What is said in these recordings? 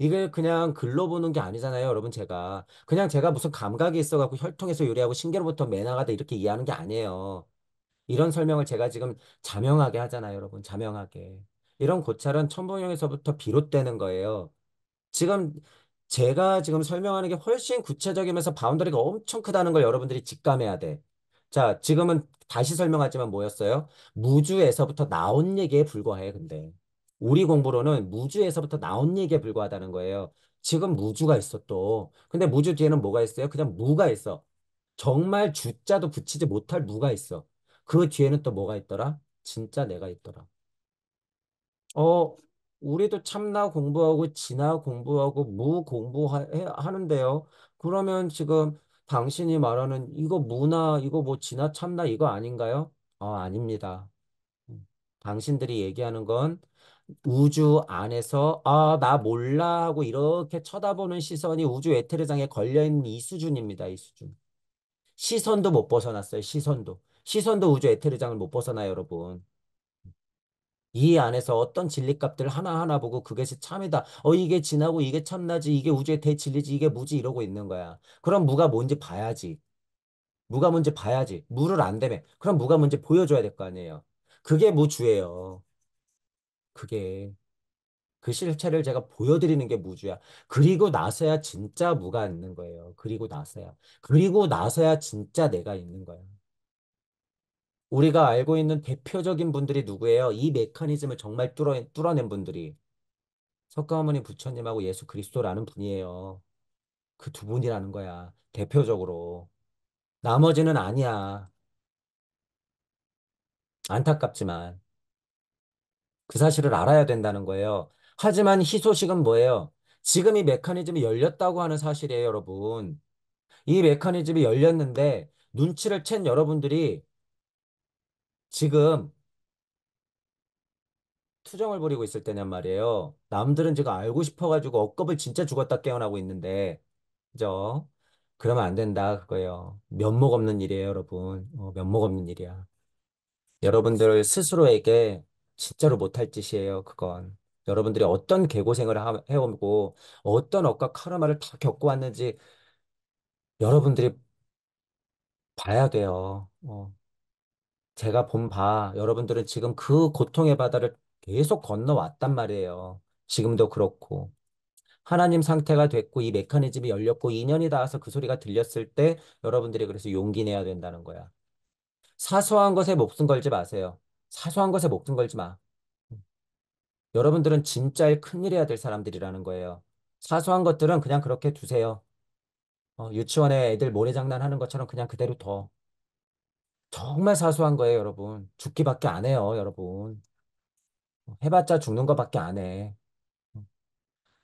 이게 그냥 글로 보는 게 아니잖아요, 여러분, 제가. 그냥 제가 무슨 감각이 있어갖고 혈통에서 요리하고 신계로부터 매나가다 이렇게 이해하는 게 아니에요. 이런 설명을 제가 지금 자명하게 하잖아요, 여러분. 자명하게. 이런 고찰은 천부경에서부터 비롯되는 거예요. 지금 제가 지금 설명하는 게 훨씬 구체적이면서 바운더리가 엄청 크다는 걸 여러분들이 직감해야 돼. 자, 지금은 다시 설명하지만 뭐였어요? 무주에서부터 나온 얘기에 불과해, 근데. 우리 공부로는 무주에서부터 나온 얘기에 불과하다는 거예요. 지금 무주가 있어, 또. 근데 무주 뒤에는 뭐가 있어요? 그냥 무가 있어. 정말 주자도 붙이지 못할 무가 있어. 그 뒤에는 또 뭐가 있더라? 진짜 내가 있더라. 어, 우리도 참나 공부하고 진화 공부하고 무 공부하는데요. 그러면 지금 당신이 말하는 이거 무나 이거 뭐 진화 참나 이거 아닌가요? 아닙니다. 당신들이 얘기하는 건 우주 안에서 나 몰라 하고 이렇게 쳐다보는 시선이 우주 에테르장에 걸려있는 이 수준입니다. 이 수준. 시선도 못 벗어났어요. 시선도. 시선도 우주 에테르장을 못 벗어나요, 여러분. 이 안에서 어떤 진리값들 하나하나 보고 그것이 참이다. 이게 진하고 이게 참나지. 이게 우주의 대진리지. 이게 무지 이러고 있는 거야. 그럼 무가 뭔지 봐야지. 무가 뭔지 봐야지. 무를 안 대매. 그럼 무가 뭔지 보여줘야 될 거 아니에요. 그게 무주예요. 그게. 그 실체를 제가 보여드리는 게 무주야. 그리고 나서야 진짜 무가 있는 거예요. 그리고 나서야. 그리고 나서야 진짜 내가 있는 거야. 우리가 알고 있는 대표적인 분들이 누구예요? 이 메커니즘을 정말 뚫어낸 분들이. 석가모니 부처님하고 예수 그리스도라는 분이에요. 그 두 분이라는 거야. 대표적으로. 나머지는 아니야. 안타깝지만. 그 사실을 알아야 된다는 거예요. 하지만 희소식은 뭐예요? 지금 이 메커니즘이 열렸다고 하는 사실이에요, 여러분. 이 메커니즘이 열렸는데 눈치를 챈 여러분들이 지금 투정을 부리고 있을 때냔 말이에요. 남들은 지금 알고 싶어가지고 억겁을 진짜 죽었다 깨어나고 있는데, 그죠? 그러면 안 된다, 그거예요. 면목 없는 일이에요, 여러분. 면목 없는 일이야. 여러분들 스스로에게 진짜로 못할 짓이에요, 그건. 여러분들이 어떤 개고생을 해오고, 어떤 억과 카르마를 다 겪어왔는지 여러분들이 봐야 돼요. 제가 본 여러분들은 지금 그 고통의 바다를 계속 건너왔단 말이에요. 지금도 그렇고. 하나님 상태가 됐고 이 메커니즘이 열렸고 인연이 닿아서 그 소리가 들렸을 때 여러분들이 그래서 용기 내야 된다는 거야. 사소한 것에 목숨 걸지 마세요. 사소한 것에 목숨 걸지 마. 여러분들은 진짜 큰일 해야 될 사람들이라는 거예요. 사소한 것들은 그냥 그렇게 두세요. 유치원에 애들 모래장난 하는 것처럼 그냥 그대로 둬. 정말 사소한 거예요, 여러분. 죽기밖에 안 해요, 여러분. 해봤자 죽는 것밖에 안 해.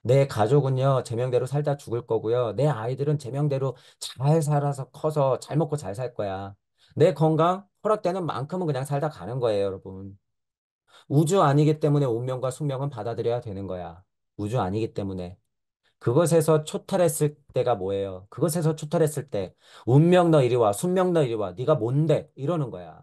내 가족은요, 제 명대로 살다 죽을 거고요. 내 아이들은 제 명대로 잘 살아서 커서 잘 먹고 잘 살 거야. 내 건강 허락되는 만큼은 그냥 살다 가는 거예요, 여러분. 우주 아니기 때문에 운명과 숙명은 받아들여야 되는 거야. 우주 아니기 때문에. 그것에서 초탈했을 때가 뭐예요? 그것에서 초탈했을 때 운명 너 이리 와, 숙명 너 이리 와. 네가 뭔데? 이러는 거야.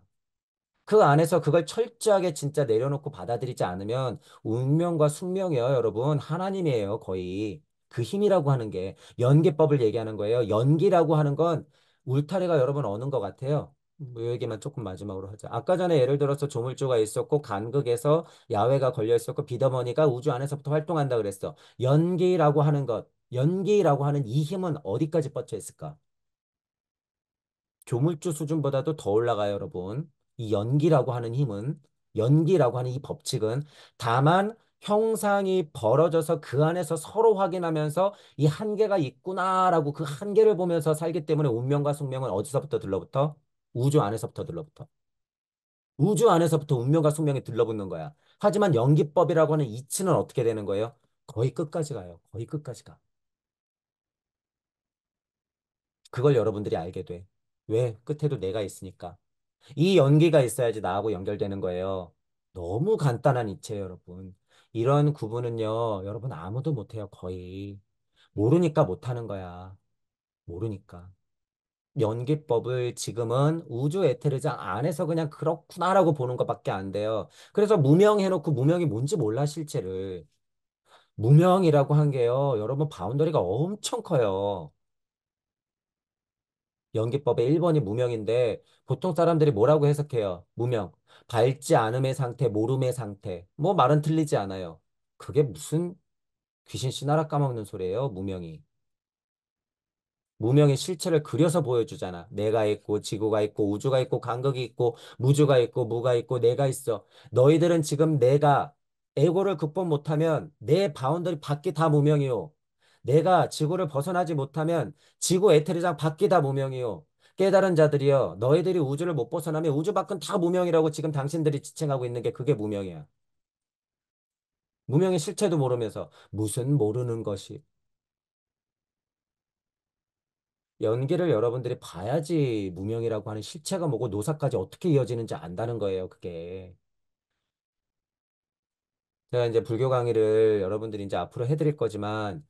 그 안에서 그걸 철저하게 진짜 내려놓고 받아들이지 않으면 운명과 숙명이요, 여러분. 하나님이에요, 거의. 그 힘이라고 하는 게 연기법을 얘기하는 거예요. 연기라고 하는 건 울타리가 여러분 어는 것 같아요. 뭐 이 얘기만 조금 마지막으로 하자. 아까 전에 예를 들어서 조물주가 있었고 간극에서 야훼가 걸려 있었고 비더머니가 우주 안에서부터 활동한다 그랬어. 연기라고 하는 것, 연기라고 하는 이 힘은 어디까지 뻗쳐 있을까? 조물주 수준보다도 더 올라가요, 여러분. 이 연기라고 하는 힘은, 연기라고 하는 이 법칙은 다만 형상이 벌어져서 그 안에서 서로 확인하면서 이 한계가 있구나라고 그 한계를 보면서 살기 때문에 운명과 숙명은 어디서부터 들러붙어? 우주 안에서부터 들러붙어. 우주 안에서부터 운명과 숙명이 들러붙는 거야. 하지만 연기법이라고 하는 이치는 어떻게 되는 거예요? 거의 끝까지 가요. 거의 끝까지 가. 그걸 여러분들이 알게 돼. 왜? 끝에도 내가 있으니까. 이 연기가 있어야지 나하고 연결되는 거예요. 너무 간단한 이치예요, 여러분. 이런 구분은요, 여러분 아무도 못해요, 거의. 모르니까 못하는 거야. 모르니까. 연기법을 지금은 우주 에테르장 안에서 그냥 그렇구나라고 보는 것밖에 안 돼요. 그래서 무명해놓고 무명이 뭔지 몰라, 실체를. 무명이라고 한 게요. 여러분 바운더리가 엄청 커요. 연기법의 1번이 무명인데 보통 사람들이 뭐라고 해석해요? 무명. 밝지 않음의 상태, 모름의 상태. 뭐 말은 틀리지 않아요. 그게 무슨 귀신 씨나라 까먹는 소리예요, 무명이. 무명의 실체를 그려서 보여주잖아. 내가 있고, 지구가 있고, 우주가 있고, 간극이 있고, 무주가 있고, 무가 있고, 내가 있어. 너희들은 지금 내가 에고를 극복 못하면 내 바운더리 밖이 다 무명이요. 내가 지구를 벗어나지 못하면 지구 에테리장 밖이 다 무명이요. 깨달은 자들이여, 너희들이 우주를 못 벗어나면 우주 밖은 다 무명이라고 지금 당신들이 지칭하고 있는 게 그게 무명이야. 무명의 실체도 모르면서 무슨 모르는 것이. 연기를 여러분들이 봐야지 무명이라고 하는 실체가 뭐고 노사까지 어떻게 이어지는지 안다는 거예요, 그게. 제가 이제 불교 강의를 여러분들이 이제 앞으로 해드릴 거지만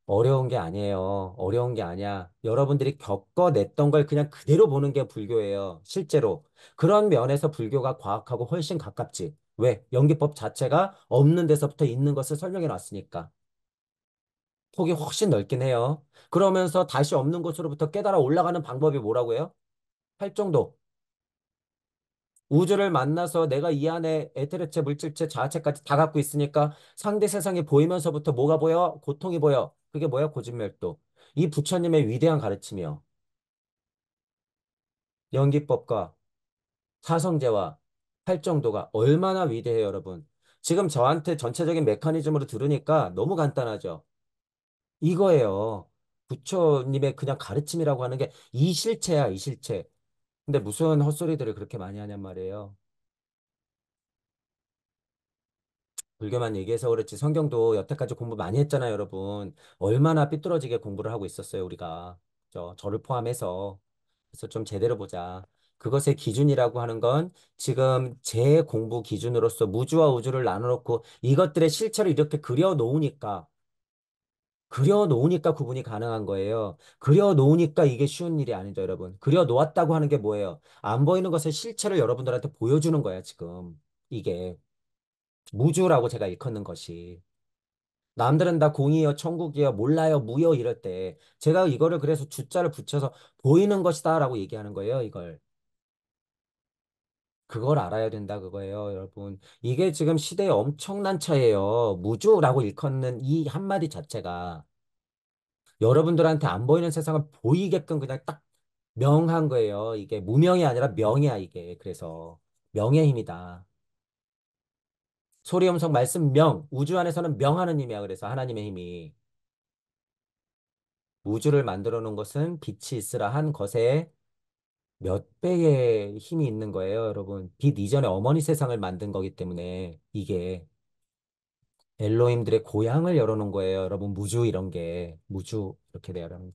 어려운 게 아니에요. 어려운 게 아니야. 여러분들이 겪어냈던 걸 그냥 그대로 보는 게 불교예요, 실제로. 그런 면에서 불교가 과학하고 훨씬 가깝지. 왜? 연기법 자체가 없는 데서부터 있는 것을 설명해 놨으니까. 폭이 훨씬 넓긴 해요. 그러면서 다시 없는 곳으로부터 깨달아 올라가는 방법이 뭐라고 해요? 활정도. 우주를 만나서 내가 이 안에 에테르체, 물질체, 자아체까지 다 갖고 있으니까 상대 세상이 보이면서부터 뭐가 보여? 고통이 보여. 그게 뭐야? 고진멸도. 이 부처님의 위대한 가르침이요. 연기법과 사성제와 활정도가 얼마나 위대해요, 여러분. 지금 저한테 전체적인 메커니즘으로 들으니까 너무 간단하죠. 이거예요. 부처님의 그냥 가르침이라고 하는 게 이 실체야, 이 실체. 근데 무슨 헛소리들을 그렇게 많이 하냔 말이에요. 불교만 얘기해서 그렇지 성경도 여태까지 공부 많이 했잖아요, 여러분. 얼마나 삐뚤어지게 공부를 하고 있었어요, 우리가. 저를 포함해서. 그래서 좀 제대로 보자. 그것의 기준이라고 하는 건 지금 제 공부 기준으로서 무주와 우주를 나눠놓고 이것들의 실체를 이렇게 그려 놓으니까 구분이 가능한 거예요. 그려 놓으니까 이게 쉬운 일이 아니죠, 여러분. 그려 놓았다고 하는 게 뭐예요? 안 보이는 것의 실체를 여러분들한테 보여주는 거야, 지금. 이게. 무주라고 제가 일컫는 것이. 남들은 다 공이요, 천국이요, 몰라요, 무요 이럴 때 제가 이거를 그래서 주자를 붙여서 보이는 것이다라고 얘기하는 거예요, 이걸. 그걸 알아야 된다 그거예요, 여러분. 이게 지금 시대에 엄청난 차이예요. 무주라고 일컫는 이 한마디 자체가 여러분들한테 안 보이는 세상을 보이게끔 그냥 딱 명한 거예요. 이게 무명이 아니라 명이야, 이게. 그래서 명의 힘이다. 소리음성 말씀 명, 우주 안에서는 명하는 힘이야. 그래서 하나님의 힘이. 우주를 만들어 놓은 것은 빛이 있으라 한 것에 몇 배의 힘이 있는 거예요, 여러분. 빛 이전에 어머니 세상을 만든 거기 때문에 이게 엘로힘들의 고향을 열어놓은 거예요, 여러분. 무주 이런 게. 무주 이렇게 돼요, 여러분.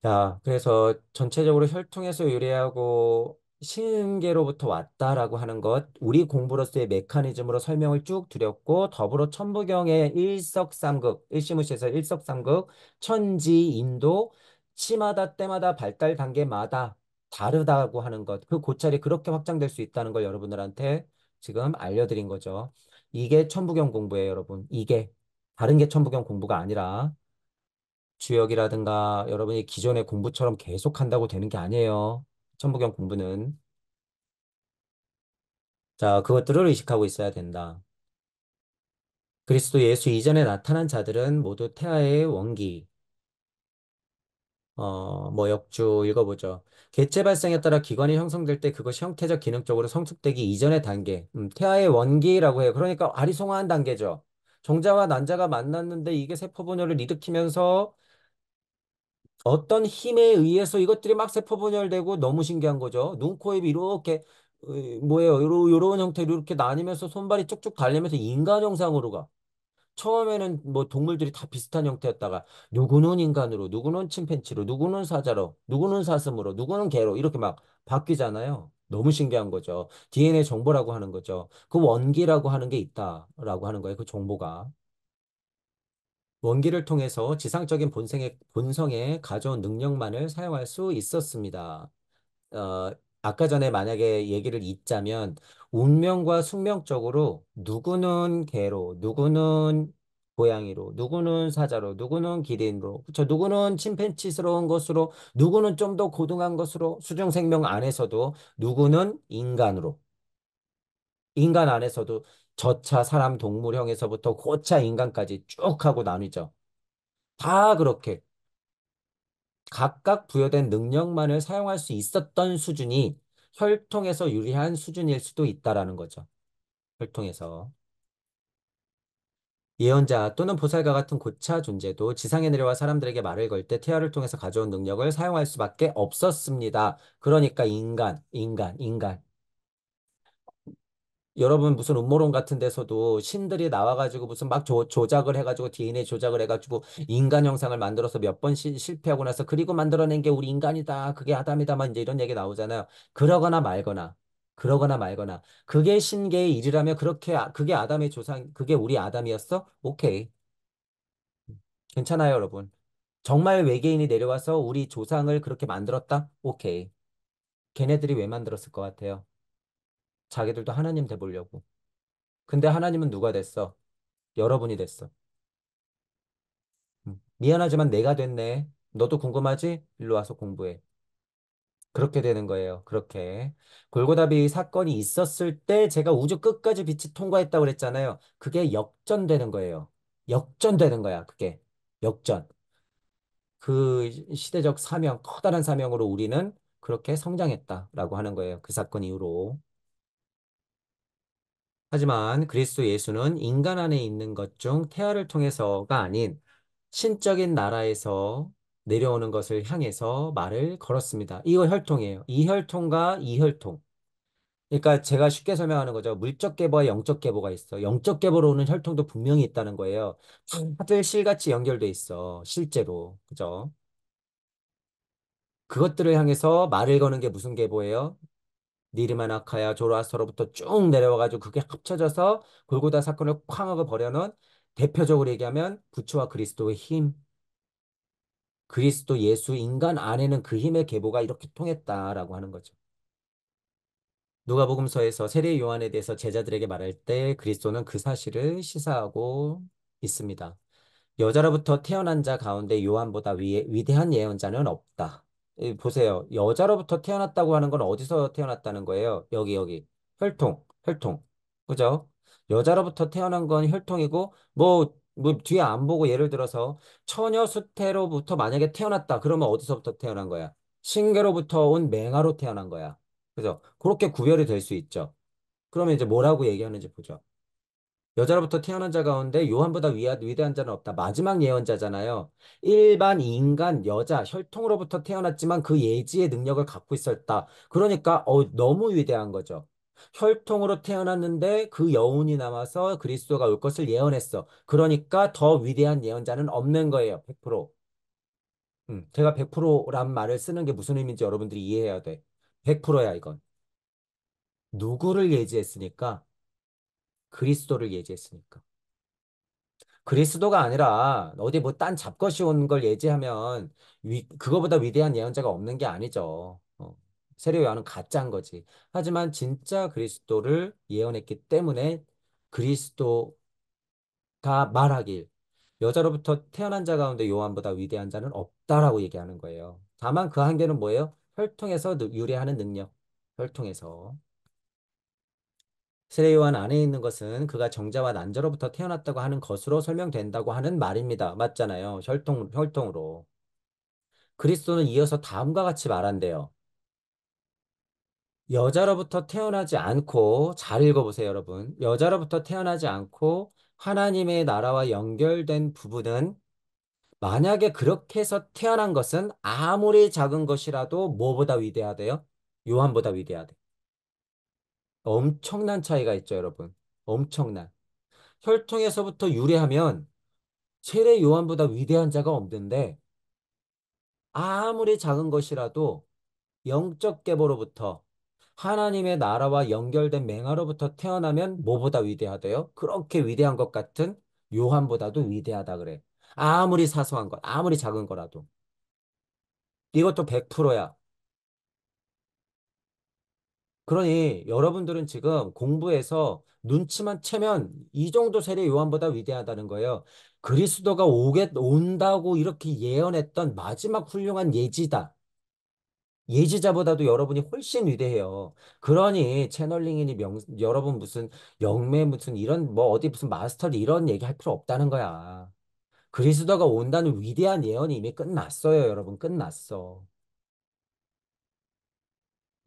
자, 그래서 전체적으로 혈통에서 유래하고 신계로부터 왔다라고 하는 것, 우리 공부로서의 메커니즘으로 설명을 쭉 드렸고, 더불어 천부경의 일석삼극, 일시무시에서 일석삼극, 천지, 인도, 시마다 때마다 발달 단계마다 다르다고 하는 것, 그 고찰이 그렇게 확장될 수 있다는 걸 여러분들한테 지금 알려드린 거죠. 이게 천부경 공부예요, 여러분. 이게 다른 게 천부경 공부가 아니라. 주역이라든가 여러분이 기존의 공부처럼 계속 한다고 되는 게 아니에요. 천부경 공부는. 자, 그것들을 의식하고 있어야 된다. 그리스도 예수 이전에 나타난 자들은 모두 태아의 원기, 뭐 역주 읽어보죠. 개체 발생에 따라 기관이 형성될 때 그것이 형태적 기능적으로 성숙되기 이전의 단계. 태아의 원기라고 해요. 그러니까 아리송한 단계죠. 정자와 난자가 만났는데 이게 세포분열을 일으키면서 어떤 힘에 의해서 이것들이 막 세포분열되고 너무 신기한 거죠. 눈, 코, 입이 이렇게 뭐예요? 요런 형태로 이렇게 나뉘면서 손발이 쭉쭉 달리면서 인간 형상으로 가. 처음에는 뭐 동물들이 다 비슷한 형태였다가 누구는 인간으로, 누구는 침팬지로, 누구는 사자로, 누구는 사슴으로, 누구는 개로 이렇게 막 바뀌잖아요. 너무 신기한 거죠. DNA 정보라고 하는 거죠. 그 원기라고 하는 게 있다라고 하는 거예요. 그 정보가. 원기를 통해서 지상적인 본성에 가져온 능력만을 사용할 수 있었습니다. 어, 아까 전에 만약에 얘기를 잇자면 운명과 숙명적으로 누구는 개로, 누구는 고양이로, 누구는 사자로, 누구는 기린으로, 그쵸? 누구는 침팬지스러운 것으로, 누구는 좀 더 고등한 것으로, 수중생명 안에서도 누구는 인간으로, 인간 안에서도 저차 사람 동물형에서부터 고차 인간까지 쭉 하고 나뉘죠. 다 그렇게 각각 부여된 능력만을 사용할 수 있었던 수준이 혈통에서 유리한 수준일 수도 있다라는 거죠. 혈통에서. 예언자 또는 보살과 같은 고차 존재도 지상에 내려와 사람들에게 말을 걸 때 태아를 통해서 가져온 능력을 사용할 수밖에 없었습니다. 그러니까 인간. 여러분 무슨 음모론 같은 데서도 신들이 나와가지고 무슨 막 조작을 해가지고 DNA 조작을 해가지고 인간 형상을 만들어서 몇 번 실패하고 나서 그리고 만들어낸 게 우리 인간이다. 그게 아담이다만 이제 이런 얘기 나오잖아요. 그러거나 말거나 그게 신계의 일이라면 그렇게 그게 아담의 조상 그게 우리 아담이었어? 오케이. 괜찮아요, 여러분. 정말 외계인이 내려와서 우리 조상을 그렇게 만들었다? 오케이. 걔네들이 왜 만들었을 것 같아요? 자기들도 하나님 돼보려고. 근데 하나님은 누가 됐어? 여러분이 됐어. 미안하지만 내가 됐네. 너도 궁금하지? 일로 와서 공부해. 그렇게 되는 거예요. 그렇게. 골고다비 사건이 있었을 때 제가 우주 끝까지 빛이 통과했다고 그랬잖아요. 그게 역전되는 거예요. 역전되는 거야, 그게. 역전. 그 시대적 사명, 커다란 사명으로 우리는 그렇게 성장했다라고 하는 거예요. 그 사건 이후로. 하지만 그리스도 예수는 인간 안에 있는 것 중 태아를 통해서가 아닌 신적인 나라에서 내려오는 것을 향해서 말을 걸었습니다. 이거 혈통이에요. 이 혈통과 이 혈통. 그러니까 제가 쉽게 설명하는 거죠. 물적 계보와 영적 계보가 있어. 영적 계보로 오는 혈통도 분명히 있다는 거예요. 다들 실같이 연결돼 있어. 실제로. 그죠? 그것들을 향해서 말을 거는 게 무슨 계보예요? 니르마나카야 조로아스터로부터 쭉 내려와가지고 그게 합쳐져서 골고다 사건을 쾅 하고 벌여놓은 대표적으로 얘기하면 부처와 그리스도의 힘, 그리스도 예수 인간 안에는 그 힘의 계보가 이렇게 통했다라고 하는 거죠. 누가복음서에서 세례 요한에 대해서 제자들에게 말할 때 그리스도는 그 사실을 시사하고 있습니다. 여자로부터 태어난 자 가운데 요한보다 위대한 예언자는 없다. 보세요. 여자로부터 태어났다고 하는 건 어디서 태어났다는 거예요? 여기. 혈통. 그죠? 여자로부터 태어난 건 혈통이고, 뭐, 뒤에 안 보고 예를 들어서 처녀 수태로부터 만약에 태어났다. 그러면 어디서부터 태어난 거야? 신계로부터 온 맹아로 태어난 거야. 그죠? 그렇게 구별이 될 수 있죠. 그러면 이제 뭐라고 얘기하는지 보죠. 여자로부터 태어난 자 가운데 요한보다 위대한 자는 없다. 마지막 예언자잖아요. 일반 인간 여자 혈통으로부터 태어났지만 그 예지의 능력을 갖고 있었다. 그러니까 너무 위대한 거죠. 혈통으로 태어났는데 그 여운이 남아서 그리스도가 올 것을 예언했어. 그러니까 더 위대한 예언자는 없는 거예요. 100%. 제가 100%란 말을 쓰는 게 무슨 의미인지 여러분들이 이해해야 돼. 100%야 이건. 누구를 예지했으니까? 그리스도를 예지했으니까. 그리스도가 아니라 어디 뭐 딴 잡것이 온 걸 예지하면 그거보다 위대한 예언자가 없는 게 아니죠. 세례 요한은 가짜인 거지. 하지만 진짜 그리스도를 예언했기 때문에 그리스도가 말하길 여자로부터 태어난 자 가운데 요한보다 위대한 자는 없다라고 얘기하는 거예요. 다만 그 한계는 뭐예요? 혈통에서 유래하는 능력. 혈통에서. 세례 요한 안에 있는 것은 그가 정자와 난자로부터 태어났다고 하는 것으로 설명된다고 하는 말입니다. 맞잖아요. 혈통으로. 그리스도는 이어서 다음과 같이 말한대요. 여자로부터 태어나지 않고, 잘 읽어보세요, 여러분. 여자로부터 태어나지 않고 하나님의 나라와 연결된 부분은 만약에 그렇게 해서 태어난 것은 아무리 작은 것이라도 뭐보다 위대하대요? 요한보다 위대하대. 엄청난 차이가 있죠, 여러분. 엄청난. 혈통에서부터 유래하면 세례 요한보다 위대한 자가 없는데 아무리 작은 것이라도 영적 계보로부터 하나님의 나라와 연결된 맹아로부터 태어나면 뭐보다 위대하대요? 그렇게 위대한 것 같은 요한보다도 위대하다 그래. 아무리 사소한 것, 아무리 작은 거라도. 이것도 100%야. 그러니 여러분들은 지금 공부해서 눈치만 채면 이 정도 세례 요한보다 위대하다는 거예요. 그리스도가 온다고 이렇게 예언했던 마지막 훌륭한 예지다. 예지자보다도 여러분이 훨씬 위대해요. 그러니 채널링이니 여러분 무슨 영매 무슨 이런 뭐 어디 무슨 마스터리 이런 얘기 할 필요 없다는 거야. 그리스도가 온다는 위대한 예언이 이미 끝났어요, 여러분. 끝났어.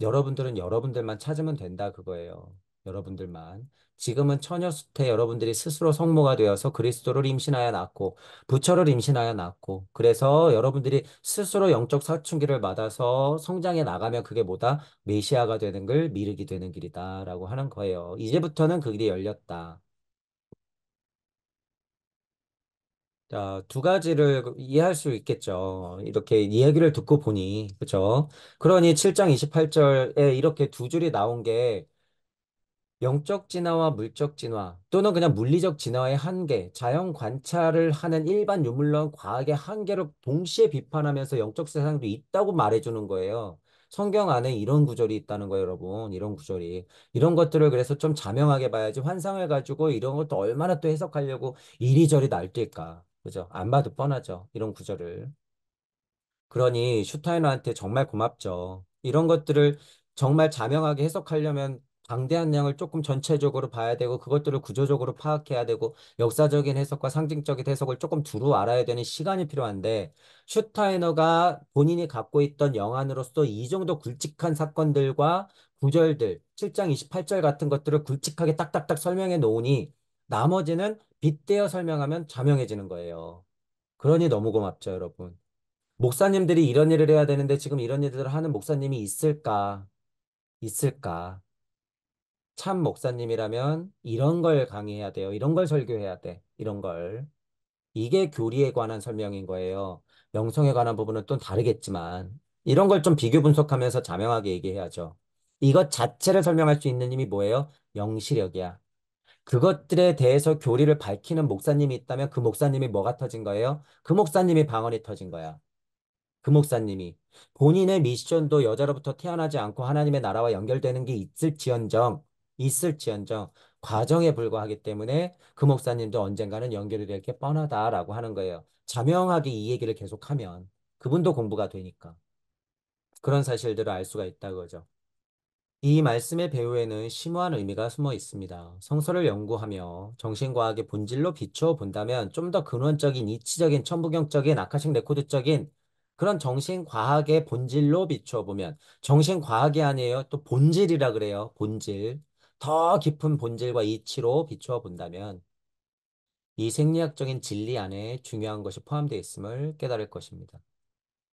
여러분들은 여러분들만 찾으면 된다 그거예요. 여러분들만. 지금은 처녀수태 여러분들이 스스로 성모가 되어서 그리스도를 임신하여 낳고 부처를 임신하여 낳고 그래서 여러분들이 스스로 영적 사춘기를 받아서 성장해 나가면 그게 뭐다? 메시아가 되는 걸 미르게 되는 길이다라고 하는 거예요. 이제부터는 그 길이 열렸다. 자, 두 가지를 이해할 수 있겠죠. 이렇게 이야기를 듣고 보니, 그죠? 그러니 7장 28절에 이렇게 두 줄이 나온 게 영적 진화와 물적 진화 또는 그냥 물리적 진화의 한계, 자연 관찰을 하는 일반 유물론 과학의 한계를 동시에 비판하면서 영적 세상도 있다고 말해주는 거예요. 성경 안에 이런 구절이 있다는 거예요, 여러분. 이런 구절이. 이런 것들을 그래서 좀 자명하게 봐야지 환상을 가지고 이런 것도 얼마나 또 해석하려고 이리저리 날뛸까. 그죠? 안 봐도 뻔하죠. 이런 구절을. 그러니 슈타이너한테 정말 고맙죠. 이런 것들을 정말 자명하게 해석하려면 방대한 양을 조금 전체적으로 봐야 되고 그것들을 구조적으로 파악해야 되고 역사적인 해석과 상징적인 해석을 조금 두루 알아야 되는 시간이 필요한데 슈타이너가 본인이 갖고 있던 영안으로서 이 정도 굵직한 사건들과 구절들 7장 28절 같은 것들을 굵직하게 딱딱딱 설명해 놓으니 나머지는 빗대어 설명하면 자명해지는 거예요. 그러니 너무 고맙죠, 여러분. 목사님들이 이런 일을 해야 되는데 지금 이런 일들을 하는 목사님이 있을까? 있을까? 참 목사님이라면 이런 걸 강의해야 돼요. 이런 걸 설교해야 돼. 이런 걸. 이게 교리에 관한 설명인 거예요. 영성에 관한 부분은 또 다르겠지만 이런 걸 좀 비교 분석하면서 자명하게 얘기해야죠. 이것 자체를 설명할 수 있는 힘이 뭐예요? 영시력이야. 그것들에 대해서 교리를 밝히는 목사님이 있다면 그 목사님이 뭐가 터진 거예요? 그 목사님이 방언이 터진 거야. 그 목사님이 본인의 미션도 여자로부터 태어나지 않고 하나님의 나라와 연결되는 게 있을지언정 과정에 불과하기 때문에 그 목사님도 언젠가는 연결이 될 게 뻔하다라고 하는 거예요. 자명하게 이 얘기를 계속하면 그분도 공부가 되니까 그런 사실들을 알 수가 있다 그거죠. 이 말씀의 배후에는 심오한 의미가 숨어 있습니다. 성서를 연구하며 정신과학의 본질로 비추어 본다면 좀 더 근원적인 이치적인 천부경적인 아카식 레코드적인 그런 정신과학의 본질로 비추어 보면 정신과학이 아니에요. 또 본질이라 그래요. 본질. 더 깊은 본질과 이치로 비추어 본다면 이 생리학적인 진리 안에 중요한 것이 포함되어 있음을 깨달을 것입니다.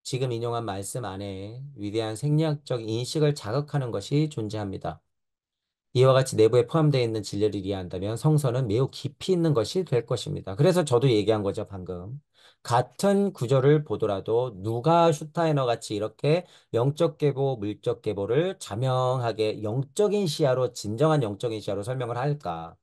지금 인용한 말씀 안에 위대한 생리학적 인식을 자극하는 것이 존재합니다. 이와 같이 내부에 포함되어 있는 진리를 이해한다면 성서는 매우 깊이 있는 것이 될 것입니다. 그래서 저도 얘기한 거죠, 방금. 같은 구절을 보더라도 누가 슈타이너 같이 이렇게 영적 계보, 물적 계보를 자명하게 영적인 시야로, 진정한 영적인 시야로 설명을 할까?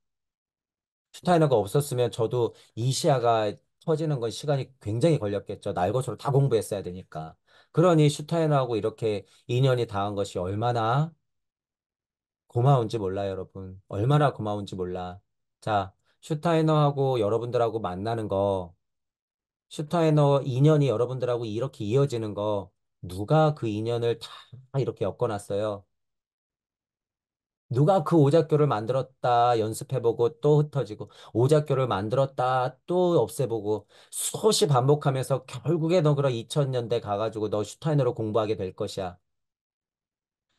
슈타이너가 없었으면 저도 이 시야가 터지는 건 시간이 굉장히 걸렸겠죠. 날 것으로 다 공부했어야 되니까. 그러니 슈타이너하고 이렇게 인연이 닿은 것이 얼마나 고마운지 몰라요, 여러분. 얼마나 고마운지 몰라. 자, 슈타이너하고 여러분들하고 만나는 거, 슈타이너 인연이 여러분들하고 이렇게 이어지는 거, 누가 그 인연을 다 이렇게 엮어놨어요? 누가 그 오작교를 만들었다 연습해보고 또 흩어지고, 오작교를 만들었다 또 없애보고, 수없이 반복하면서 결국에 너 그런 2000년대 가가지고 너 슈타이너로 공부하게 될 것이야.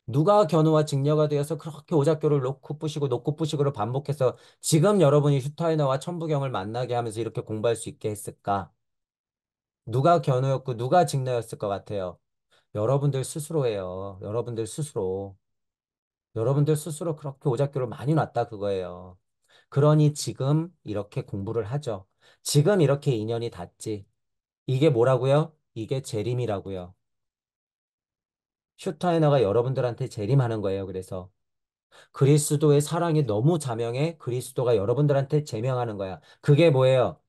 누가 견우와 직녀가 되어서 그렇게 오작교를 놓고 부시고를 반복해서 지금 여러분이 슈타이너와 천부경을 만나게 하면서 이렇게 공부할 수 있게 했을까? 누가 견우였고 누가 직녀였을 것 같아요? 여러분들 스스로예요. 여러분들 스스로. 여러분들 스스로 그렇게 오작교를 많이 놨다 그거예요. 그러니 지금 이렇게 공부를 하죠. 지금 이렇게 인연이 닿지. 이게 뭐라고요? 이게 재림이라고요. 슈타이너가 여러분들한테 재림하는 거예요. 그래서. 그리스도의 사랑이 너무 자명해 그리스도가 여러분들한테 제명하는 거야. 그게 뭐예요?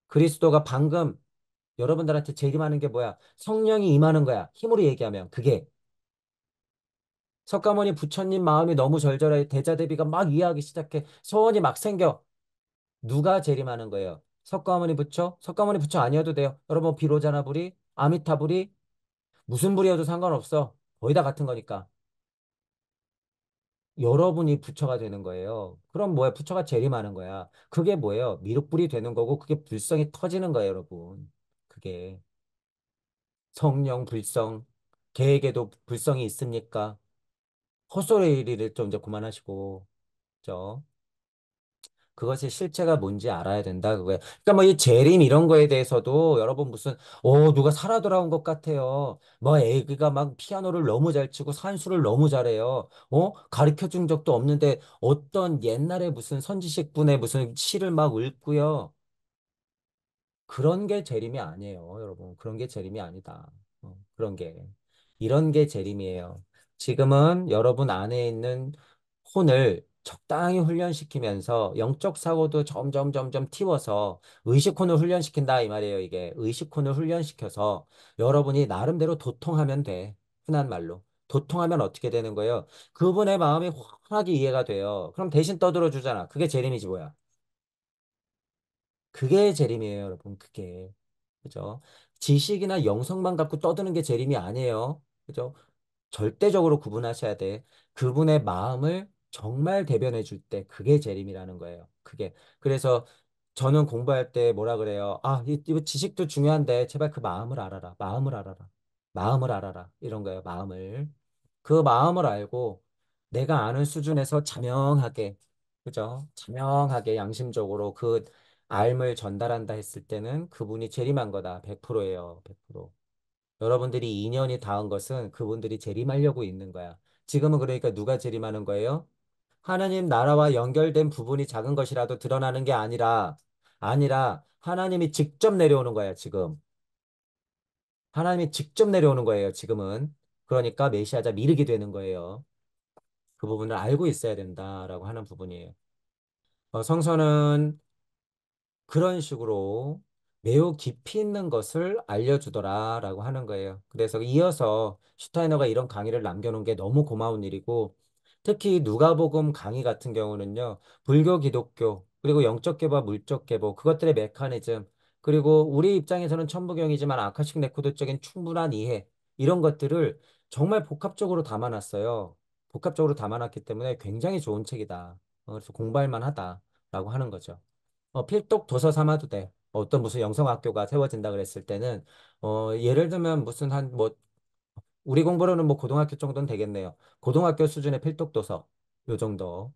그리스도가 방금 여러분들한테 재림하는 게 뭐야? 성령이 임하는 거야. 힘으로 얘기하면 그게 석가모니 부처님 마음이 너무 절절해. 대자대비가 막 이해하기 시작해. 소원이 막 생겨. 누가 재림하는 거예요? 석가모니 부처? 석가모니 부처 아니어도 돼요. 여러분, 비로자나 불이, 아미타 불이, 무슨 불이어도 상관없어. 거의 다 같은 거니까. 여러분이 부처가 되는 거예요. 그럼 뭐야? 부처가 재림하는 거야. 그게 뭐예요? 미륵불이 되는 거고, 그게 불성이 터지는 거예요, 여러분. 그게. 성령 불성. 개에게도 불성이 있습니까? 헛소리를 좀 이제 그만하시고, 그죠? 그것의 실체가 뭔지 알아야 된다, 그거야. 그러니까 뭐 이 재림 이런 거에 대해서도 여러분 무슨, 누가 살아 돌아온 것 같아요. 뭐 애기가 막 피아노를 너무 잘 치고 산수를 너무 잘해요. 가르쳐 준 적도 없는데 어떤 옛날에 무슨 선지식 분의 무슨 시를 막 읽고요. 그런 게 재림이 아니에요, 여러분. 그런 게 재림이 아니다. 그런 게. 이런 게 재림이에요. 지금은 여러분 안에 있는 혼을 적당히 훈련시키면서 영적 사고도 점점 점점 틔워서 의식혼을 훈련시킨다 이 말이에요, 이게. 의식혼을 훈련시켜서 여러분이 나름대로 도통하면 돼. 흔한 말로. 도통하면 어떻게 되는 거예요? 그분의 마음이 환하게 이해가 돼요. 그럼 대신 떠들어 주잖아. 그게 재림이지 뭐야. 그게 재림이에요, 여러분. 그게. 그죠? 지식이나 영성만 갖고 떠드는 게 재림이 아니에요. 그죠? 절대적으로 구분하셔야 돼. 그분의 마음을 정말 대변해 줄 때 그게 재림이라는 거예요. 그게. 그래서 저는 공부할 때 뭐라 그래요? 이거 지식도 중요한데 제발 그 마음을 알아라. 마음을 알아라. 마음을 알아라. 이런 거예요. 마음을. 그 마음을 알고 내가 아는 수준에서 자명하게, 그죠? 자명하게 양심적으로 그 알을 전달한다 했을 때는 그분이 재림한 거다. 100%예요. 100%. 여러분들이 인연이 닿은 것은 그분들이 재림하려고 있는 거야. 지금은 그러니까 누가 재림하는 거예요? 하나님 나라와 연결된 부분이 작은 것이라도 드러나는 게 아니라 하나님이 직접 내려오는 거야, 지금. 하나님이 직접 내려오는 거예요, 지금은. 그러니까 메시아자 미르게 되는 거예요. 그 부분을 알고 있어야 된다라고 하는 부분이에요. 성서는 그런 식으로 매우 깊이 있는 것을 알려주더라라고 하는 거예요. 그래서 이어서 슈타이너가 이런 강의를 남겨놓은 게 너무 고마운 일이고, 특히 누가복음 강의 같은 경우는요, 불교, 기독교, 그리고 영적 계보, 물적 계보, 그것들의 메커니즘, 그리고 우리 입장에서는 천부경이지만 아카식 레코드적인 충분한 이해, 이런 것들을 정말 복합적으로 담아놨어요. 복합적으로 담아놨기 때문에 굉장히 좋은 책이다. 그래서 공부할 만하다라고 하는 거죠. 필독 도서 삼아도 돼. 어떤 무슨 영성학교가 세워진다 그랬을 때는, 예를 들면 무슨 우리 공부로는 뭐 고등학교 정도는 되겠네요. 고등학교 수준의 필독 도서, 요 정도.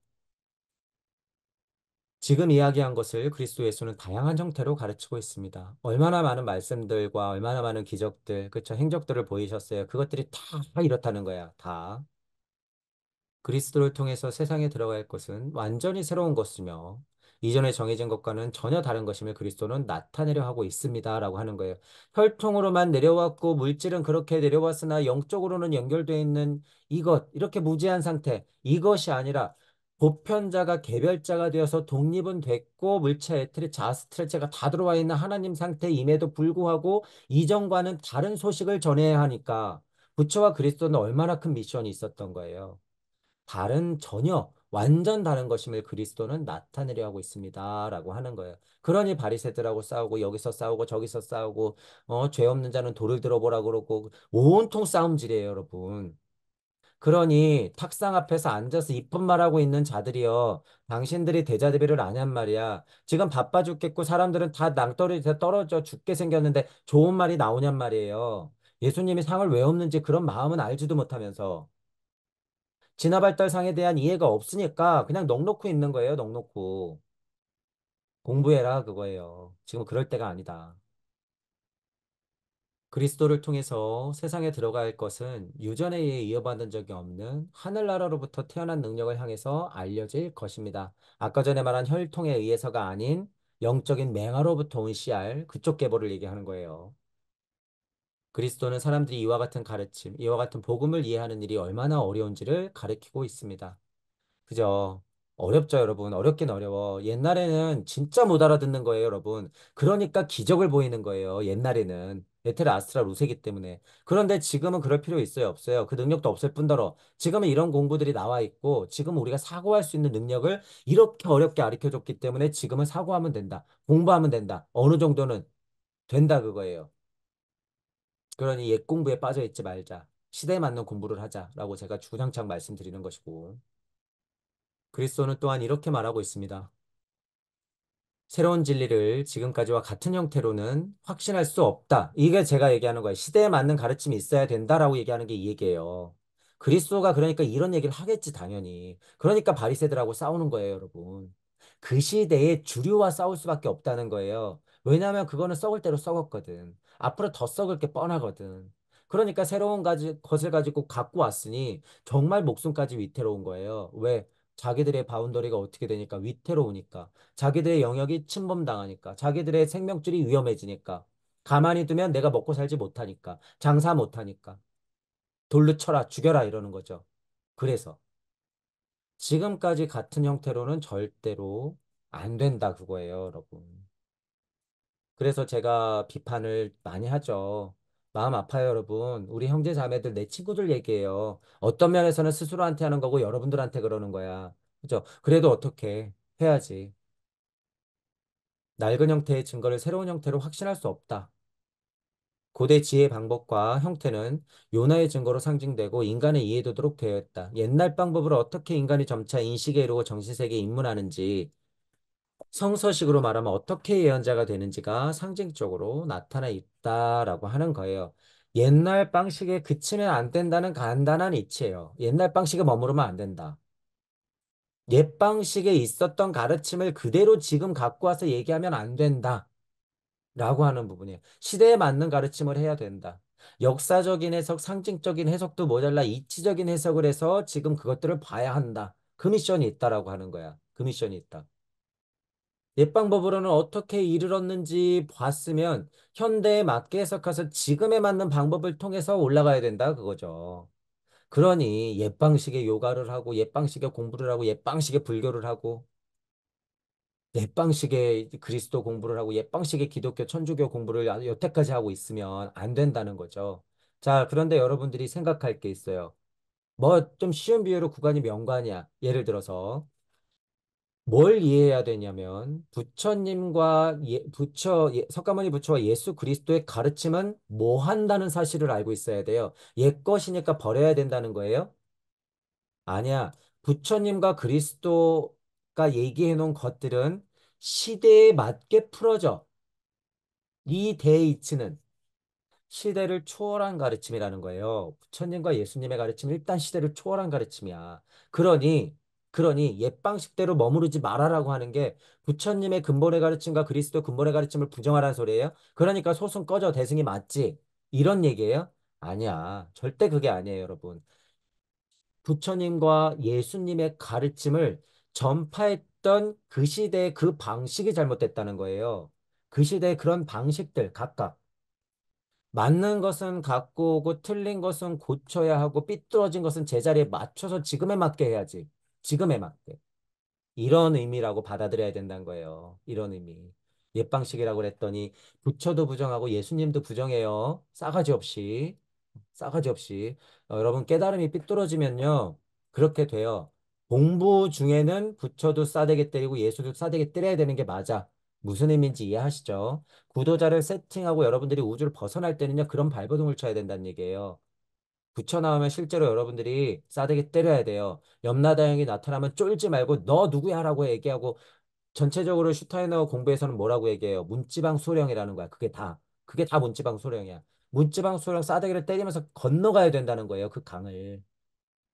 지금 이야기한 것을 그리스도 예수는 다양한 형태로 가르치고 있습니다. 얼마나 많은 말씀들과 얼마나 많은 기적들, 그쵸, 행적들을 보이셨어요. 그것들이 다 이렇다는 거야, 다. 그리스도를 통해서 세상에 들어갈 것은 완전히 새로운 것이며 이전에 정해진 것과는 전혀 다른 것임을 그리스도는 나타내려 하고 있습니다라고 하는 거예요. 혈통으로만 내려왔고 물질은 그렇게 내려왔으나 영적으로는 연결되어 있는 이렇게 무지한 상태, 이것이 아니라 보편자가 개별자가 되어서 독립은 됐고 물체, 에트리, 자아스트레체가 다 들어와 있는 하나님 상태임에도 불구하고 이전과는 다른 소식을 전해야 하니까 부처와 그리스도는 얼마나 큰 미션이 있었던 거예요. 전혀 완전 다른 것임을 그리스도는 나타내려 하고 있습니다라고 하는 거예요. 그러니 바리새들하고 싸우고 여기서 싸우고 저기서 싸우고 죄 없는 자는 돌을 들어보라 그러고 온통 싸움질이에요, 여러분. 그러니 탁상 앞에서 앉아서 이쁜 말하고 있는 자들이요. 당신들이 대자대비를 아냔 말이야. 지금 바빠 죽겠고 사람들은 다 낭떠러지 떨어져 죽게 생겼는데 좋은 말이 나오냔 말이에요. 예수님이 상을 왜 없는지 그런 마음은 알지도 못하면서. 진화발달상에 대한 이해가 없으니까 그냥 넋 놓고 있는 거예요, 넋 놓고. 공부해라, 그거예요. 지금 그럴 때가 아니다. 그리스도를 통해서 세상에 들어갈 것은 유전에 의해 이어받은 적이 없는 하늘나라로부터 태어난 능력을 향해서 알려질 것입니다. 아까 전에 말한 혈통에 의해서가 아닌 영적인 맹아로부터 온 씨알, 그쪽 계보를 얘기하는 거예요. 그리스도는 사람들이 이와 같은 가르침, 이와 같은 복음을 이해하는 일이 얼마나 어려운지를 가르치고 있습니다. 그죠? 어렵죠, 여러분. 어렵긴 어려워. 옛날에는 진짜 못 알아듣는 거예요, 여러분. 그러니까 기적을 보이는 거예요, 옛날에는. 에테르 아스트라 루세기 때문에. 그런데 지금은 그럴 필요 있어요, 없어요? 그 능력도 없을 뿐더러 지금은 이런 공부들이 나와 있고 지금 우리가 사고할 수 있는 능력을 이렇게 어렵게 가르쳐 줬기 때문에 지금은 사고하면 된다. 공부하면 된다. 어느 정도는 된다 그거예요. 그러니 옛 공부에 빠져 있지 말자. 시대에 맞는 공부를 하자라고 제가 주구장창 말씀드리는 것이고. 그리스도는 또한 이렇게 말하고 있습니다. 새로운 진리를 지금까지와 같은 형태로는 확신할 수 없다. 이게 제가 얘기하는 거예요. 시대에 맞는 가르침이 있어야 된다라고 얘기하는 게 이 얘기예요. 그리스도가 그러니까 이런 얘기를 하겠지, 당연히. 그러니까 바리새들하고 싸우는 거예요, 여러분. 그 시대의 주류와 싸울 수밖에 없다는 거예요. 왜냐하면 그거는 썩을 대로 썩었거든. 앞으로 더 썩을 게 뻔하거든. 그러니까 새로운 것을 가지고 갖고 왔으니 정말 목숨까지 위태로운 거예요. 왜? 자기들의 바운더리가 어떻게 되니까 위태로우니까. 자기들의 영역이 침범당하니까, 자기들의 생명줄이 위험해지니까, 가만히 두면 내가 먹고 살지 못하니까, 장사 못하니까, 돌로 쳐라, 죽여라 이러는 거죠. 그래서 지금까지 같은 형태로는 절대로 안 된다 그거예요, 여러분. 그래서 제가 비판을 많이 하죠. 마음 아파요, 여러분. 우리 형제 자매들, 내 친구들 얘기해요. 어떤 면에서는 스스로한테 하는 거고 여러분들한테 그러는 거야. 그죠? 그래도 어떻게 해야지. 낡은 형태의 증거를 새로운 형태로 확신할 수 없다. 고대 지혜 방법과 형태는 요나의 증거로 상징되고 인간의 이해도록 되어 있다. 옛날 방법으로 어떻게 인간이 점차 인식에 이르고 정신세계에 입문하는지, 성서식으로 말하면 어떻게 예언자가 되는지가 상징적으로 나타나 있다라고 하는 거예요. 옛날 방식에 그치면 안 된다는 간단한 이치예요. 옛날 방식에 머무르면 안 된다. 옛 방식에 있었던 가르침을 그대로 지금 갖고 와서 얘기하면 안 된다. 라고 하는 부분이에요. 시대에 맞는 가르침을 해야 된다. 역사적인 해석, 상징적인 해석도 모자라 이치적인 해석을 해서 지금 그것들을 봐야 한다. 그 미션이 있다라고 하는 거야. 그 미션이 있다. 옛 방법으로는 어떻게 이르렀는지 봤으면 현대에 맞게 해석해서 지금에 맞는 방법을 통해서 올라가야 된다. 그거죠. 그러니 옛 방식의 요가를 하고 옛 방식의 공부를 하고 옛 방식의 불교를 하고 옛방식의 그리스도 공부를 하고 옛방식의 기독교 천주교 공부를 여태까지 하고 있으면 안 된다는 거죠. 자, 그런데 여러분들이 생각할 게 있어요. 뭐 좀 쉬운 비유로 구간이 명관이야. 예를 들어서 뭘 이해해야 되냐면 부처님과 석가모니 부처와 예수 그리스도의 가르침은 뭐 한다는 사실을 알고 있어야 돼요. 옛 것이니까 버려야 된다는 거예요. 아니야. 부처님과 그리스도가 얘기해 놓은 것들은 시대에 맞게 풀어져. 이 대이치는 시대를 초월한 가르침이라는 거예요. 부처님과 예수님의 가르침은 일단 시대를 초월한 가르침이야. 그러니 옛 방식대로 머무르지 말아라고 하는 게 부처님의 근본의 가르침과 그리스도 근본의 가르침을 부정하라는 소리예요. 그러니까 소승 꺼져 대승이 맞지. 이런 얘기예요? 아니야. 절대 그게 아니에요, 여러분. 부처님과 예수님의 가르침을 전파했던 그 시대의 그 방식이 잘못됐다는 거예요. 그 시대의 그런 방식들 각각 맞는 것은 갖고 오고 틀린 것은 고쳐야 하고 삐뚤어진 것은 제자리에 맞춰서 지금에 맞게 해야지. 지금에 맞게. 이런 의미라고 받아들여야 된다는 거예요. 이런 의미. 옛 방식이라고 그랬더니 부처도 부정하고 예수님도 부정해요. 싸가지 없이. 싸가지 없이. 여러분 깨달음이 삐뚤어지면요. 그렇게 돼요. 공부 중에는 부처도 싸대기 때리고 예수도 싸대기 때려야 되는 게 맞아. 무슨 의미인지 이해하시죠? 구도자를 세팅하고 여러분들이 우주를 벗어날 때는요. 그런 발버둥을 쳐야 된다는 얘기예요. 부처 나오면 실제로 여러분들이 싸대기 때려야 돼요. 염라다형이 나타나면 쫄지 말고 너 누구야라고 얘기하고 전체적으로 슈타이너 공부에서는 뭐라고 얘기해요? 문지방 소령이라는 거야. 그게 다 문지방 소령이야. 문지방 소령 싸대기를 때리면서 건너가야 된다는 거예요. 그 강을.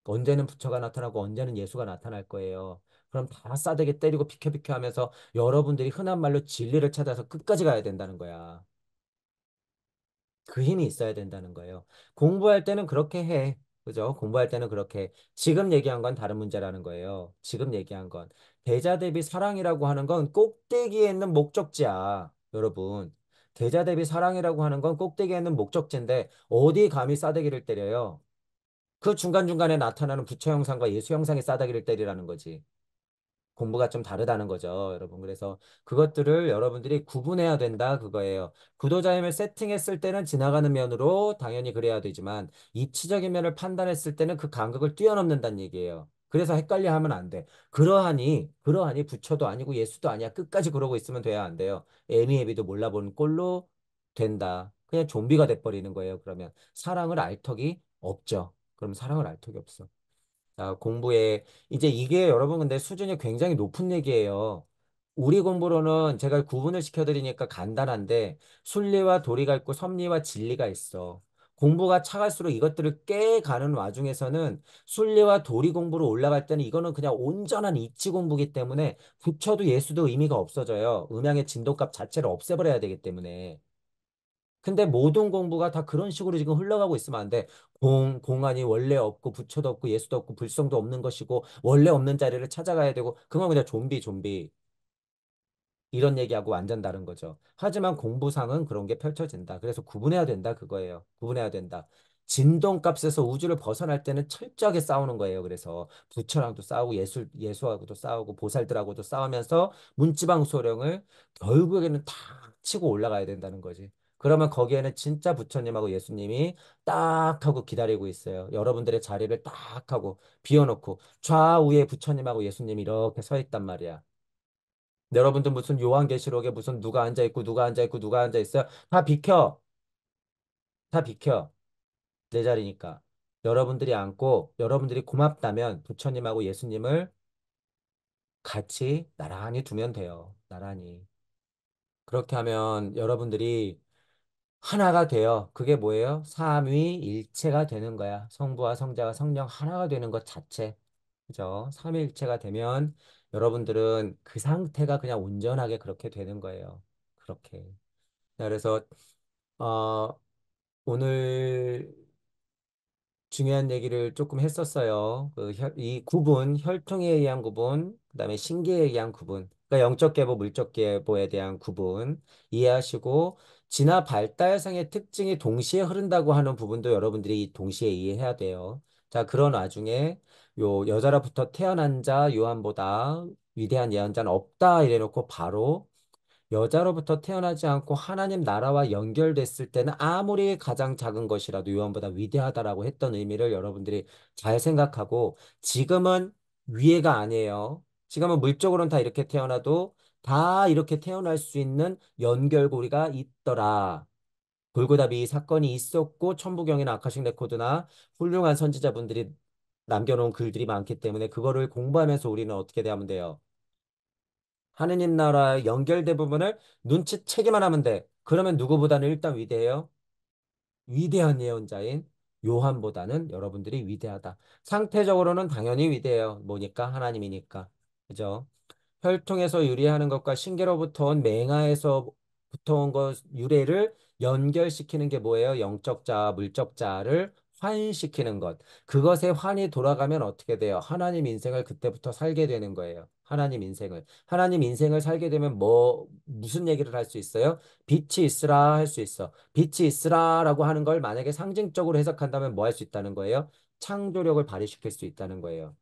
언제는 부처가 나타나고 언제는 예수가 나타날 거예요. 그럼 다 싸대기 때리고 비켜 하면서 여러분들이 흔한 말로 진리를 찾아서 끝까지 가야 된다는 거야. 그 힘이 있어야 된다는 거예요. 공부할 때는 그렇게 해. 그죠? 공부할 때는 그렇게 해. 지금 얘기한 건 다른 문제라는 거예요. 지금 얘기한 건. 대자 대비 사랑이라고 하는 건 꼭대기에 있는 목적지야. 여러분. 대자 대비 사랑이라고 하는 건 꼭대기에 있는 목적지인데 어디 감히 싸대기를 때려요? 그 중간중간에 나타나는 부처 형상과 예수 형상의 싸대기를 때리라는 거지. 공부가 좀 다르다는 거죠, 여러분. 그래서 그것들을 여러분들이 구분해야 된다, 그거예요. 구도자임을 세팅했을 때는 지나가는 면으로 당연히 그래야 되지만, 이치적인 면을 판단했을 때는 그 간극을 뛰어넘는다는 얘기예요. 그래서 헷갈려 하면 안 돼. 그러하니 부처도 아니고 예수도 아니야. 끝까지 그러고 있으면 돼야 안 돼요. 애미애비도 몰라보는 꼴로 된다. 그냥 좀비가 돼버리는 거예요, 그러면. 사랑을 알 턱이 없죠. 그럼 사랑을 알 턱이 없어. 자, 공부에, 이제 이게 여러분 근데 수준이 굉장히 높은 얘기예요. 우리 공부로는 제가 구분을 시켜드리니까 간단한데, 순리와 도리가 있고 섭리와 진리가 있어. 공부가 차갈수록 이것들을 깨가는 와중에서는 순리와 도리 공부로 올라갈 때는 이거는 그냥 온전한 이치 공부기 때문에 부처도 예수도 의미가 없어져요. 음양의 진도값 자체를 없애버려야 되기 때문에. 근데 모든 공부가 다 그런 식으로 지금 흘러가고 있으면 안 돼. 공안이 원래 없고 부처도 없고 예수도 없고 불성도 없는 것이고 원래 없는 자리를 찾아가야 되고 그건 그냥 좀비. 이런 얘기하고 완전 다른 거죠. 하지만 공부상은 그런 게 펼쳐진다. 그래서 구분해야 된다. 그거예요. 구분해야 된다. 진동값에서 우주를 벗어날 때는 철저하게 싸우는 거예요. 그래서 부처랑도 싸우고 예수하고도 싸우고 보살들하고도 싸우면서 문지방 소령을 결국에는 다 치고 올라가야 된다는 거지. 그러면 거기에는 진짜 부처님하고 예수님이 딱 하고 기다리고 있어요. 여러분들의 자리를 딱 하고 비워놓고 좌우에 부처님하고 예수님이 이렇게 서 있단 말이야. 여러분들 무슨 요한계시록에 무슨 누가 앉아있고 누가 앉아있고 누가 앉아있어요? 다 비켜. 다 비켜. 내 자리니까. 여러분들이 앉고 여러분들이 고맙다면 부처님하고 예수님을 같이 나란히 두면 돼요. 나란히. 그렇게 하면 여러분들이 하나가 돼요. 그게 뭐예요? 삼위일체가 되는 거야. 성부와 성자와 성령 하나가 되는 것 자체. 그죠? 삼위일체가 되면 여러분들은 그 상태가 그냥 온전하게 그렇게 되는 거예요. 그렇게. 자, 그래서 어, 오늘 중요한 얘기를 조금 했었어요. 이 구분, 혈통에 의한 구분, 그다음에 신계에 의한 구분, 그러니까 영적 계보, 물적 계보에 대한 구분 이해하시고 진화 발달상의 특징이 동시에 흐른다고 하는 부분도 여러분들이 동시에 이해해야 돼요. 자, 그런 와중에 요 여자로부터 태어난 자 요한보다 위대한 예언자는 없다 이래놓고 바로 여자로부터 태어나지 않고 하나님 나라와 연결됐을 때는 아무리 가장 작은 것이라도 요한보다 위대하다라고 했던 의미를 여러분들이 잘 생각하고 지금은 위해가 아니에요. 지금은 물적으로는 다 이렇게 태어나도 다 이렇게 태어날 수 있는 연결고리가 있더라. 골고다비 이 사건이 있었고 천부경이나 아카식 레코드나 훌륭한 선지자분들이 남겨놓은 글들이 많기 때문에 그거를 공부하면서 우리는 어떻게 대하면 돼요? 하느님 나라에 연결된 부분을 눈치채기만 하면 돼. 그러면 누구보다는 일단 위대해요. 위대한 예언자인 요한보다는 여러분들이 위대하다. 상태적으로는 당연히 위대해요. 뭐니까? 하나님이니까. 그죠? 혈통에서 유래하는 것과 신계로부터 온 맹아에서부터 온 것 유래를 연결시키는 게 뭐예요? 영적 자, 물적 자를 환시키는 것. 그것에 환이 돌아가면 어떻게 돼요? 하나님 인생을 그때부터 살게 되는 거예요. 하나님 인생을. 하나님 인생을 살게 되면 무슨 얘기를 할 수 있어요? 빛이 있으라 할 수 있어. 빛이 있으라라고 하는 걸 만약에 상징적으로 해석한다면 뭐 할 수 있다는 거예요? 창조력을 발휘시킬 수 있다는 거예요.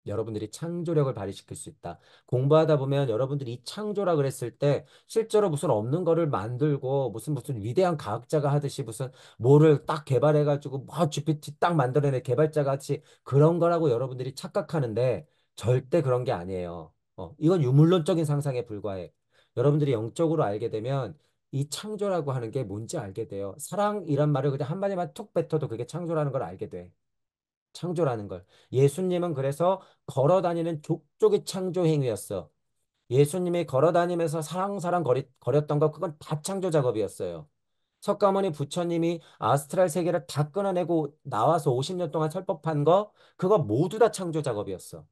여러분들이 창조력을 발휘시킬 수 있다. 공부하다 보면 여러분들이 이 창조라 그랬을 때 실제로 무슨 없는 거를 만들고 무슨 위대한 과학자가 하듯이 무슨 뭐를 딱 개발해가지고 뭐 GPT 딱 만들어낸 개발자 같이 그런 거라고 여러분들이 착각하는데 절대 그런 게 아니에요. 이건 유물론적인 상상에 불과해. 여러분들이 영적으로 알게 되면 이 창조라고 하는 게 뭔지 알게 돼요. 사랑이란 말을 그냥 한마디만 툭 뱉어도 그게 창조라는 걸 알게 돼. 창조라는 걸. 예수님은 그래서 걸어 다니는 족족의 창조 행위였어. 예수님이 걸어 다니면서 사랑사랑 거렸던 거 그건 다 창조 작업이었어요. 석가모니 부처님이 아스트랄 세계를 다 끊어내고 나와서 50년 동안 설법한 거 그거 모두 다 창조 작업이었어.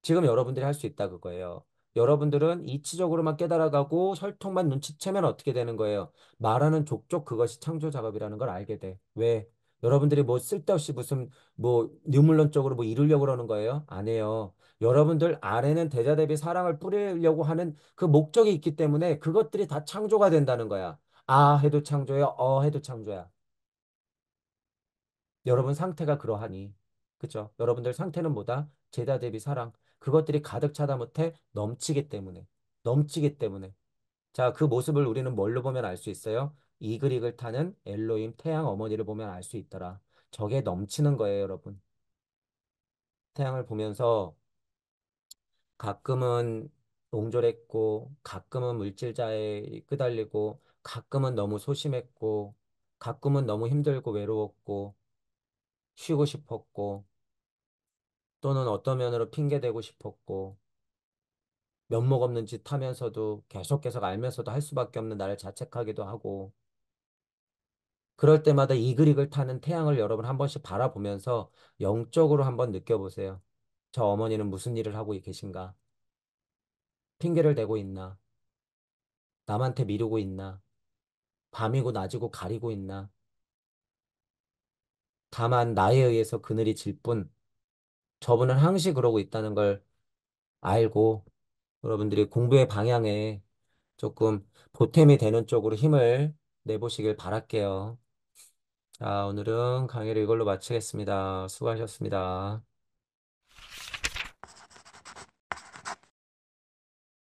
지금 여러분들이 할 수 있다 그거예요. 여러분들은 이치적으로만 깨달아가고 혈통만 눈치채면 어떻게 되는 거예요? 말하는 족족 그것이 창조 작업이라는 걸 알게 돼. 왜? 여러분들이 뭐 쓸데없이 무슨 뭐 유물론적으로 뭐 이루려고 그러는 거예요? 아니에요. 여러분들 안에는 대자 대비 사랑을 뿌리려고 하는 그 목적이 있기 때문에 그것들이 다 창조가 된다는 거야. 아 해도 창조야, 해도 창조야. 여러분 상태가 그러하니. 그죠? 여러분들 상태는 뭐다? 제자 대비 사랑. 그것들이 가득 차다 못해 넘치기 때문에. 넘치기 때문에. 자, 그 모습을 우리는 뭘로 보면 알 수 있어요? 이글이글 타는 엘로힘 태양 어머니를 보면 알 수 있더라. 저게 넘치는 거예요, 여러분. 태양을 보면서 가끔은 옹졸했고, 가끔은 물질자에 끄달리고, 가끔은 너무 소심했고, 가끔은 너무 힘들고 외로웠고, 쉬고 싶었고, 또는 어떤 면으로 핑계대고 싶었고, 면목 없는 짓 하면서도 계속 알면서도 할 수밖에 없는 나를 자책하기도 하고, 그럴 때마다 이글이글 타는 태양을 여러분 한 번씩 바라보면서 영적으로 한번 느껴보세요. 저 어머니는 무슨 일을 하고 계신가? 핑계를 대고 있나? 남한테 미루고 있나? 밤이고 낮이고 가리고 있나? 다만 나에 의해서 그늘이 질 뿐, 저분은 항시 그러고 있다는 걸 알고 여러분들이 공부의 방향에 조금 보탬이 되는 쪽으로 힘을 내보시길 바랄게요. 자, 오늘은 강의를 이걸로 마치겠습니다. 수고하셨습니다.